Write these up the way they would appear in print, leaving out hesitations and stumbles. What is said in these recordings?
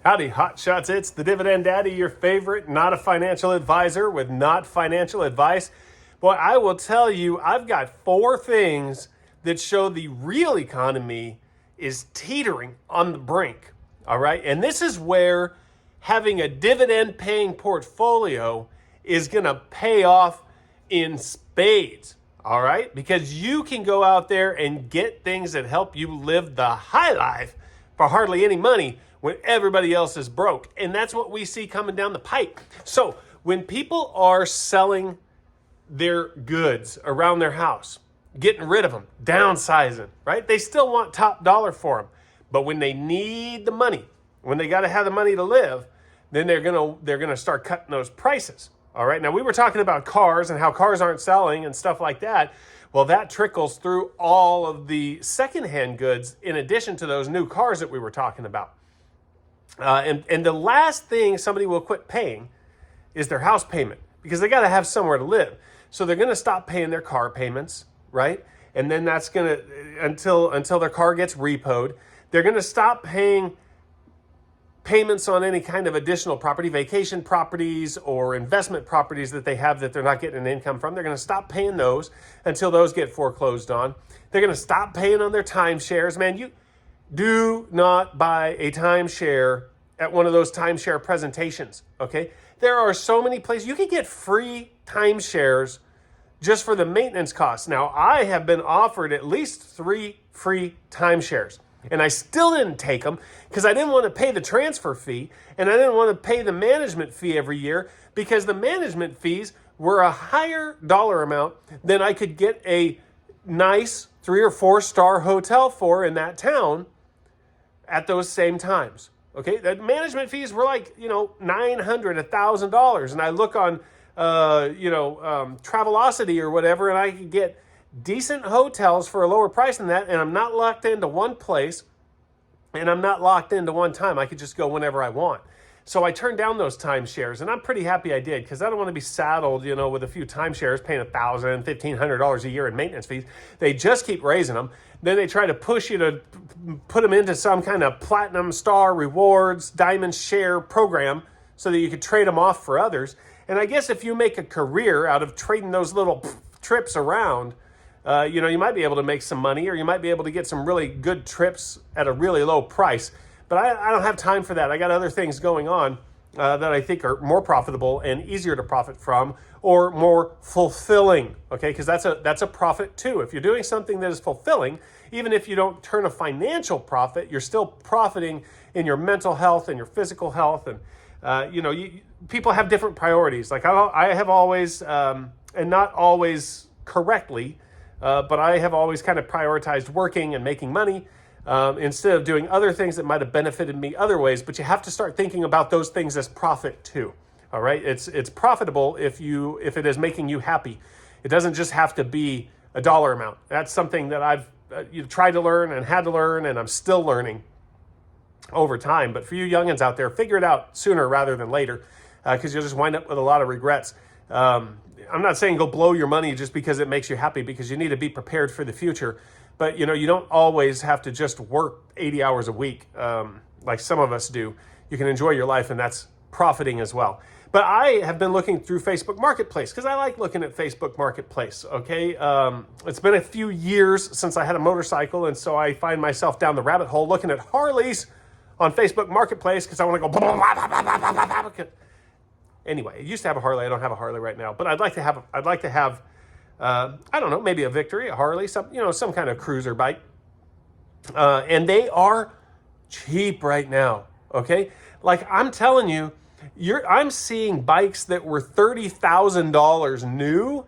Howdy, hotshots. It's the Dividend Daddy, your favorite, not a financial advisor with not financial advice. Boy, I will tell you, I've got 4 things that show the real economy is teetering on the brink. All right. And this is where having a dividend paying portfolio is going to pay off in spades. All right. Because you can go out there and get things that help you live the high life for hardly any money when everybody else is broke. And that's what we see coming down the pipe. So when people are selling their goods around their house, getting rid of them, downsizing, right? They still want top dollar for them. But when they need the money, when they got to have the money to live, then they're gonna start cutting those prices. All right. Now we were talking about cars and how cars aren't selling and stuff like that. Well, that trickles through all of the secondhand goods in addition to those new cars that we were talking about. And the last thing somebody will quit paying is their house payment, because they got to have somewhere to live. So they're going to stop paying their car payments, right? And then that's going to, until their car gets repoed, they're going to stop paying payments on any kind of additional property, vacation properties or investment properties that they have that they're not getting an income from. They're going to stop paying those until those get foreclosed on. They're going to stop paying on their timeshares. Man, you do not buy a timeshare at one of those timeshare presentations, okay? There are so many places. You can get free timeshares just for the maintenance costs. Now, I have been offered at least 3 free timeshares, and I still didn't take them because I didn't want to pay the transfer fee, and I didn't want to pay the management fee every year, because the management fees were a higher dollar amount than I could get a nice 3 or 4 star hotel for in that town at those same times. Okay, the management fees were like, $900, $1,000, and I look on, Travelocity or whatever, and I could get decent hotels for a lower price than that, and I'm not locked into one place, and I'm not locked into one time. I could just go whenever I want. So I turned down those timeshares, and I'm pretty happy I did, because I don't want to be saddled, with a few timeshares paying $1,000, $1,500 a year in maintenance fees. They just keep raising them. Then they try to push you to put them into some kind of platinum star rewards, diamond share program so that you could trade them off for others. And I guess if you make a career out of trading those little trips around, you might be able to make some money, or you might be able to get some really good trips at a really low price. But I don't have time for that. I got other things going on that I think are more profitable and easier to profit from, or more fulfilling, okay? Because that's a profit too. If you're doing something that is fulfilling, even if you don't turn a financial profit, you're still profiting in your mental health and your physical health. And, people have different priorities. Like I have always, and not always correctly, but I have always kind of prioritized working and making money instead of doing other things that might have benefited me other ways. But you have to start thinking about those things as profit too. All right, it's profitable if it is making you happy. It doesn't just have to be a dollar amount. That's something that I've tried to learn and had to learn, and I'm still learning over time. But for you youngins out there, figure it out sooner rather than later, because you'll just wind up with a lot of regrets. I'm not saying go blow your money just because it makes you happy, because you need to be prepared for the future. But you don't always have to just work 80 hours a week like some of us do. You can enjoy your life, and that's profiting as well. But I have been looking through Facebook Marketplace because I like looking at Facebook Marketplace, okay? It's been a few years since I had a motorcycle, and so I find myself down the rabbit hole looking at Harleys on Facebook Marketplace because I want to go. Anyway, I used to have a Harley. I don't have a Harley right now, but I'd like to have I don't know, maybe a Victory, a Harley, some kind of cruiser bike. And they are cheap right now, okay? Like I'm telling you, I'm seeing bikes that were $30,000 new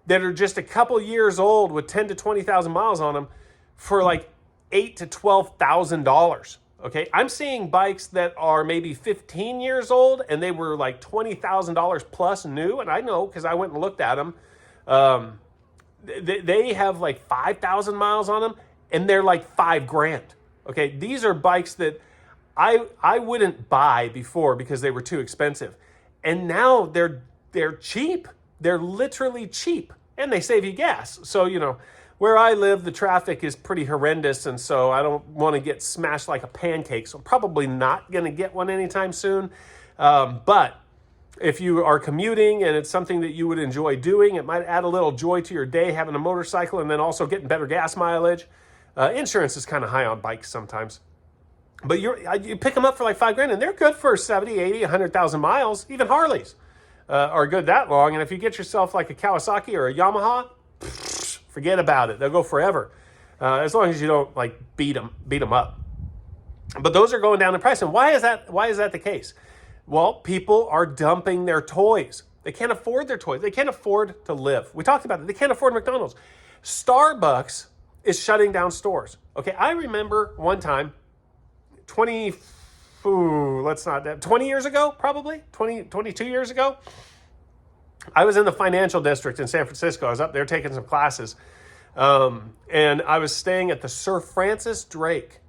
that are just a couple years old with 10 to 20,000 miles on them for like $8,000 to $12,000. Okay, I'm seeing bikes that are maybe 15 years old and they were like $20,000 plus new, and I know because I went and looked at them. They have like 5,000 miles on them, and they're like $5,000. Okay, these are bikes that I wouldn't buy before because they were too expensive, and now they're cheap. They're literally cheap, and they save you gas. So Where I live, the traffic is pretty horrendous, and so I don't want to get smashed like a pancake. So I'm probably not going to get one anytime soon. But if you are commuting and it's something that you would enjoy doing, it might add a little joy to your day, having a motorcycle and then also getting better gas mileage. Insurance is kind of high on bikes sometimes. But you pick them up for like $5,000 and they're good for 70, 80, 100,000 miles. Even Harleys are good that long. And if you get yourself like a Kawasaki or a Yamaha, forget about it. They'll go forever, as long as you don't like beat them up. But those are going down in price. And why is that? Why is that the case? Well, people are dumping their toys. They can't afford their toys. They can't afford to live. We talked about it. They can't afford McDonald's. Starbucks is shutting down stores. Okay, I remember one time, 20 years ago, probably 22 years ago. I was in the financial district in San Francisco. I was up there taking some classes. And I was staying at the Sir Francis Drake.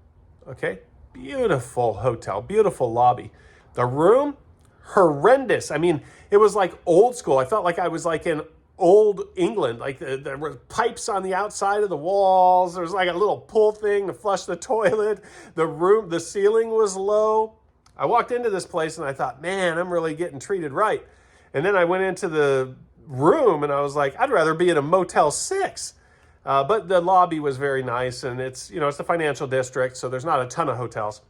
Okay, beautiful hotel, beautiful lobby. The room, horrendous. I mean, it was like old school. I felt like I was like in old England. Like there were pipes on the outside of the walls. There was like a little pull thing to flush the toilet. The ceiling was low. I walked into this place and I thought, man, I'm really getting treated right. And then I went into the room and I was like, I'd rather be in a Motel 6. But the lobby was very nice, and it's the financial district, so there's not a ton of hotels.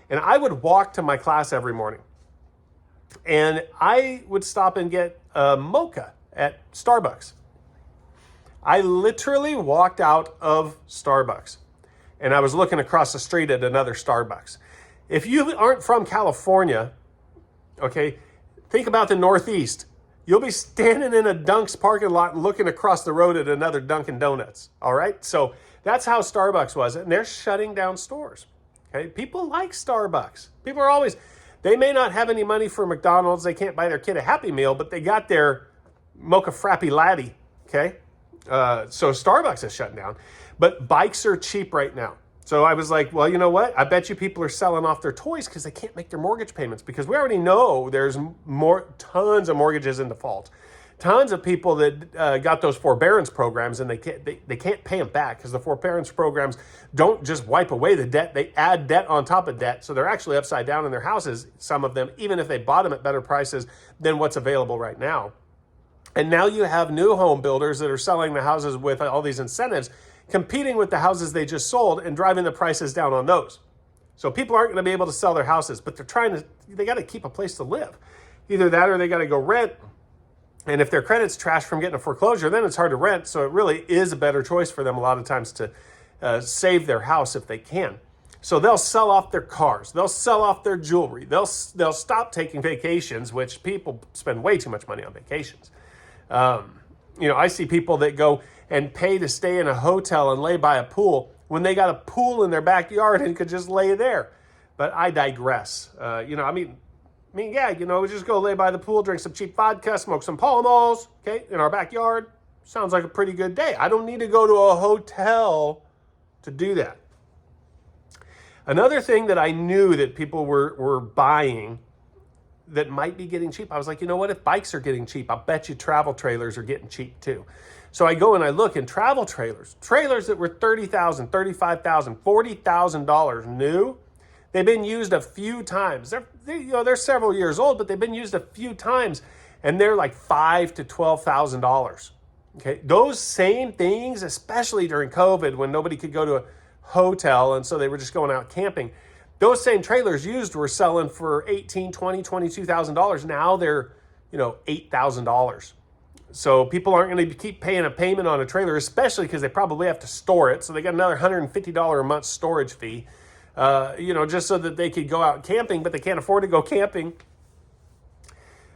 And I would walk to my class every morning, and I would stop and get a mocha at Starbucks. I literally walked out of Starbucks, and I was looking across the street at another Starbucks. If you aren't from California, okay, think about the Northeast. You'll be standing in a Dunk's parking lot and looking across the road at another Dunkin' Donuts, all right? So that's how Starbucks was, and they're shutting down stores, okay? People like Starbucks. People are always, they may not have any money for McDonald's. They can't buy their kid a Happy Meal, but they got their Mocha Frappy Latte, okay? So Starbucks is shutting down, but bikes are cheap right now. So I was like, well, you know what? I bet you people are selling off their toys because they can't make their mortgage payments, because we already know there's tons of mortgages in default. Tons of people that got those forbearance programs and they can't pay them back because the forbearance programs don't just wipe away the debt. They add debt on top of debt. So they're actually upside down in their houses, some of them, even if they bought them at better prices than what's available right now. And now you have new home builders that are selling the houses with all these incentives, competing with the houses they just sold and driving the prices down on those. So people aren't going to be able to sell their houses, but they got to keep a place to live. Either that or they got to go rent. And if their credit's trashed from getting a foreclosure, then it's hard to rent. So it really is a better choice for them a lot of times to save their house if they can. So they'll sell off their cars. They'll sell off their jewelry. They'll stop taking vacations, which people spend way too much money on vacations. I see people that go and pay to stay in a hotel and lay by a pool when they got a pool in their backyard and could just lay there. But I digress. Just go lay by the pool, drink some cheap vodka, smoke some Pall Malls, okay, in our backyard. Sounds like a pretty good day. I don't need to go to a hotel to do that. Another thing that I knew that people were buying that might be getting cheap, I was like, you know what? If bikes are getting cheap, I'll bet you travel trailers are getting cheap too. So I go and I look in travel trailers that were $30,000, $35,000, $40,000 new. They've been used a few times. They're several years old, but they've been used a few times, and they're like $5,000 to $12,000. Okay, those same things, especially during COVID when nobody could go to a hotel, and so they were just going out camping. Those same trailers used were selling for $18,000, $20,000, $22,000. Now they're $8,000. So people aren't going to keep paying a payment on a trailer, especially because they probably have to store it. So they got another $150 a month storage fee, just so that they could go out camping, but they can't afford to go camping.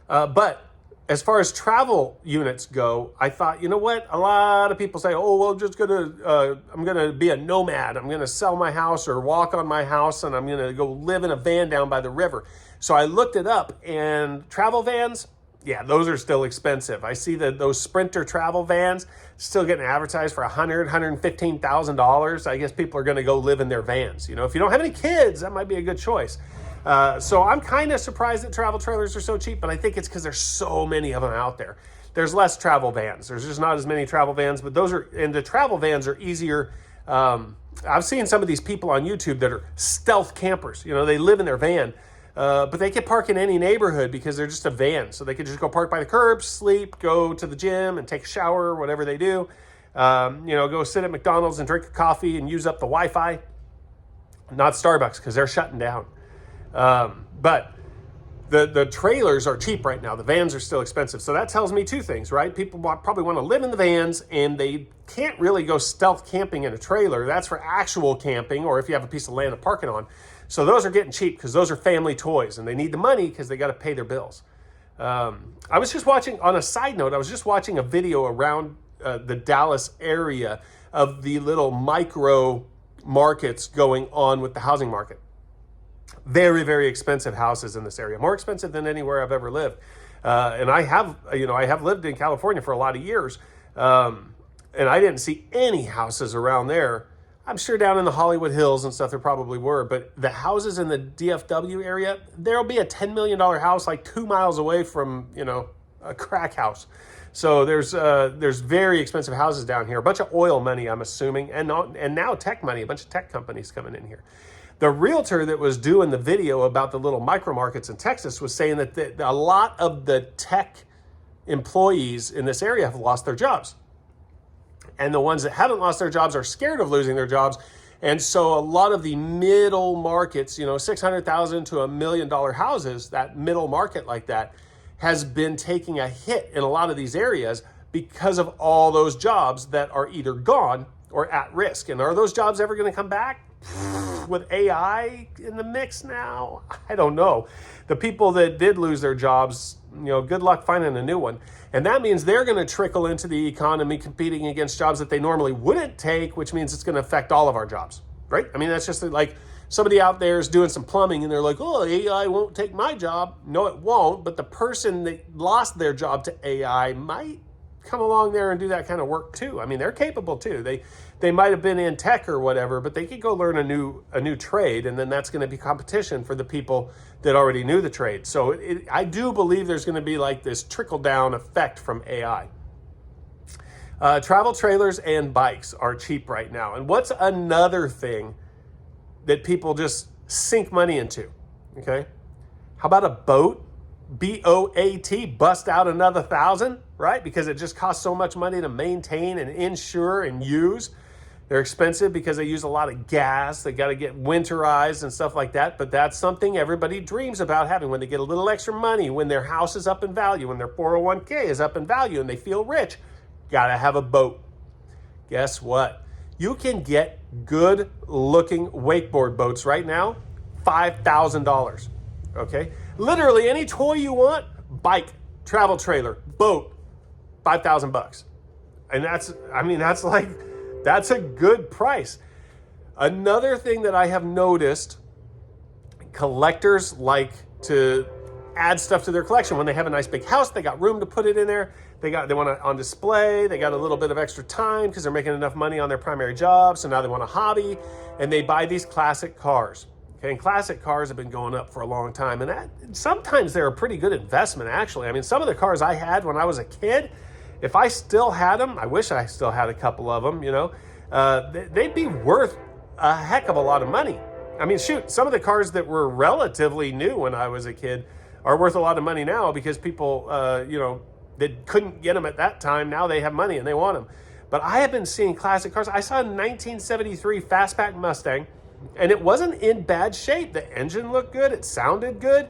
But as far as travel units go, I thought, you know what? A lot of people say, oh, well, I'm going to be a nomad. I'm going to sell my house or walk on my house, and I'm going to go live in a van down by the river. So I looked it up, and travel vans, yeah, those are still expensive. I see that those Sprinter travel vans still getting advertised for $100,000, $115,000. I guess people are going to go live in their vans. If you don't have any kids, that might be a good choice. So I'm kind of surprised that travel trailers are so cheap, but I think it's because there's so many of them out there. there's less travel vans. There's just not as many travel vans, but the travel vans are easier. I've seen some of these people on YouTube that are stealth campers. They live in their van, but they can park in any neighborhood because they're just a van. So they can just go park by the curb, sleep, go to the gym and take a shower, whatever they do. Go sit at McDonald's and drink a coffee and use up the Wi-Fi. Not Starbucks because they're shutting down. But the trailers are cheap right now. The vans are still expensive. So that tells me two things, right? People probably want to live in the vans, and they can't really go stealth camping in a trailer. That's for actual camping, or if you have a piece of land to park it on. So those are getting cheap because those are family toys, and they need the money because they got to pay their bills. I was just watching, on a side note, I was just watching a video around the Dallas area of the little micro markets going on with the housing market. Very, very expensive houses in this area, more expensive than anywhere I've ever lived. And I have lived in California for a lot of years, and I didn't see any houses around there. I'm sure down in the Hollywood Hills and stuff there probably were, but the houses in the DFW area, there'll be a $10 million house like 2 miles away from, a crack house. So there's very expensive houses down here, a bunch of oil money, I'm assuming, and now tech money, a bunch of tech companies coming in here. The realtor that was doing the video about the little micro markets in Texas was saying that a lot of the tech employees in this area have lost their jobs. And the ones that haven't lost their jobs are scared of losing their jobs. And so a lot of the middle markets, $600,000 to $1 million houses, that middle market like that, has been taking a hit in a lot of these areas because of all those jobs that are either gone or at risk. And are those jobs ever going to come back? With AI in the mix now, I don't know. The people that did lose their jobs, good luck finding a new one. And that means they're going to trickle into the economy competing against jobs that they normally wouldn't take, which means it's going to affect all of our jobs, right? I mean, that's just like somebody out there is doing some plumbing and they're like, oh, AI won't take my job. No, it won't. But the person that lost their job to AI might come along there and do that kind of work too. I mean, they're capable too. They might have been in tech or whatever, but they could go learn a new trade, and then that's going to be competition for the people that already knew the trade. So I do believe there's going to be like this trickle-down effect from AI. Travel trailers and bikes are cheap right now. And what's another thing that people just sink money into? Okay, how about a boat? B-O-A-T, bust out another $1,000, right? Because it just costs so much money to maintain and insure and use. They're expensive because they use a lot of gas. They got to get winterized and stuff like that. But that's something everybody dreams about having when they get a little extra money, when their house is up in value, when their 401k is up in value and they feel rich. Got to have a boat. Guess what? You can get good looking wakeboard boats right now, $5,000. Okay? Literally any toy you want, bike, travel trailer, boat, $5,000. And that's a good price. Another thing that I have noticed, collectors like to add stuff to their collection. When they have a nice big house, they got room to put it in there. They want it on display. They got a little bit of extra time because they're making enough money on their primary job. So now they want a hobby, and they buy these classic cars. Okay, and classic cars have been going up for a long time, and sometimes they're a pretty good investment, actually. I mean, some of the cars I had when I was a kid, if I still had them, I wish I still had a couple of them, they'd be worth a heck of a lot of money. I mean, shoot, some of the cars that were relatively new when I was a kid are worth a lot of money now because people, that couldn't get them at that time, now they have money and they want them. But I have been seeing classic cars. I saw a 1973 Fastback Mustang, and it wasn't in bad shape. The engine looked good. It sounded good.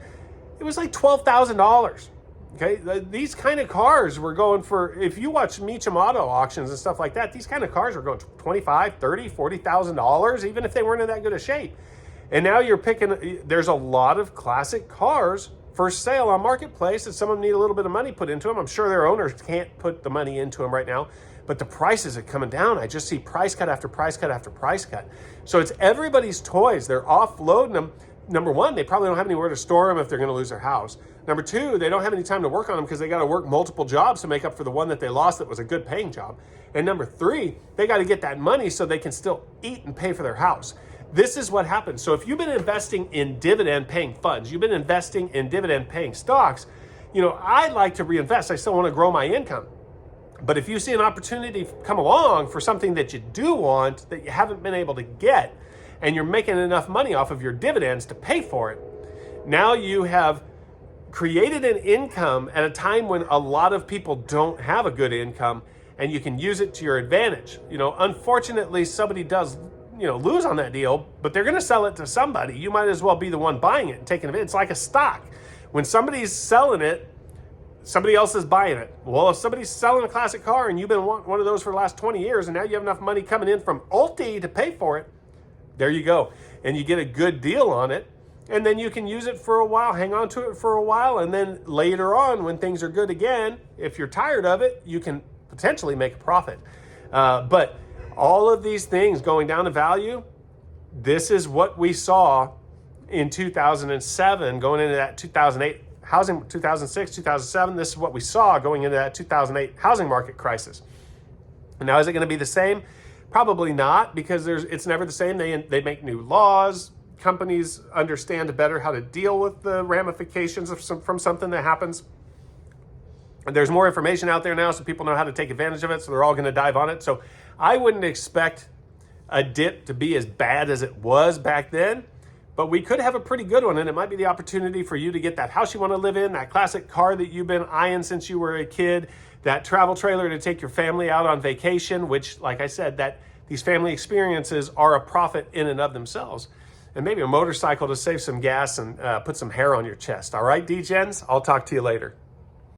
It was like $12,000. Okay, these kind of cars were going for, if you watch Meacham Auto auctions and stuff like that, these kind of cars were going $25,000, $30,000, $40,000, even if they weren't in that good a shape. And now you're picking, there's a lot of classic cars for sale on Marketplace, and some of them need a little bit of money put into them. I'm sure their owners can't put the money into them right now, but the prices are coming down. I just see price cut after price cut after price cut. So it's everybody's toys. They're offloading them. Number one, they probably don't have anywhere to store them if they're going to lose their house. Number two, they don't have any time to work on them because they got to work multiple jobs to make up for the one that they lost that was a good paying job. And number three, they got to get that money so they can still eat and pay for their house. This is what happens. So if you've been investing in dividend paying funds, you've been investing in dividend paying stocks, I like to reinvest. I still want to grow my income. But if you see an opportunity come along for something that you do want that you haven't been able to get, and you're making enough money off of your dividends to pay for it, now you have created an income at a time when a lot of people don't have a good income, and you can use it to your advantage. Unfortunately, somebody does, lose on that deal, but they're going to sell it to somebody. You might as well be the one buying it and taking it. It's like a stock. When somebody's selling it, somebody else is buying it. Well, if somebody's selling a classic car and you've been wanting one of those for the last 20 years and now you have enough money coming in from Ulti to pay for it, there you go. And you get a good deal on it. And then you can use it for a while, hang on to it for a while. And then later on, when things are good again, if you're tired of it, you can potentially make a profit. But all of these things going down in value, this is what we saw in 2007, going into that 2008 housing, 2006, 2007, this is what we saw going into that 2008 housing market crisis. And now, is it going to be the same? Probably not, because it's never the same. They make new laws. Companies understand better how to deal with the ramifications from something that happens. And there's more information out there now, so people know how to take advantage of it, so they're all going to dive on it. So I wouldn't expect a dip to be as bad as it was back then, but we could have a pretty good one, and it might be the opportunity for you to get that house you want to live in, that classic car that you've been eyeing since you were a kid, that travel trailer to take your family out on vacation, which, like I said, that these family experiences are a profit in and of themselves. And maybe a motorcycle to save some gas and put some hair on your chest. All right, D-Gens? I'll talk to you later.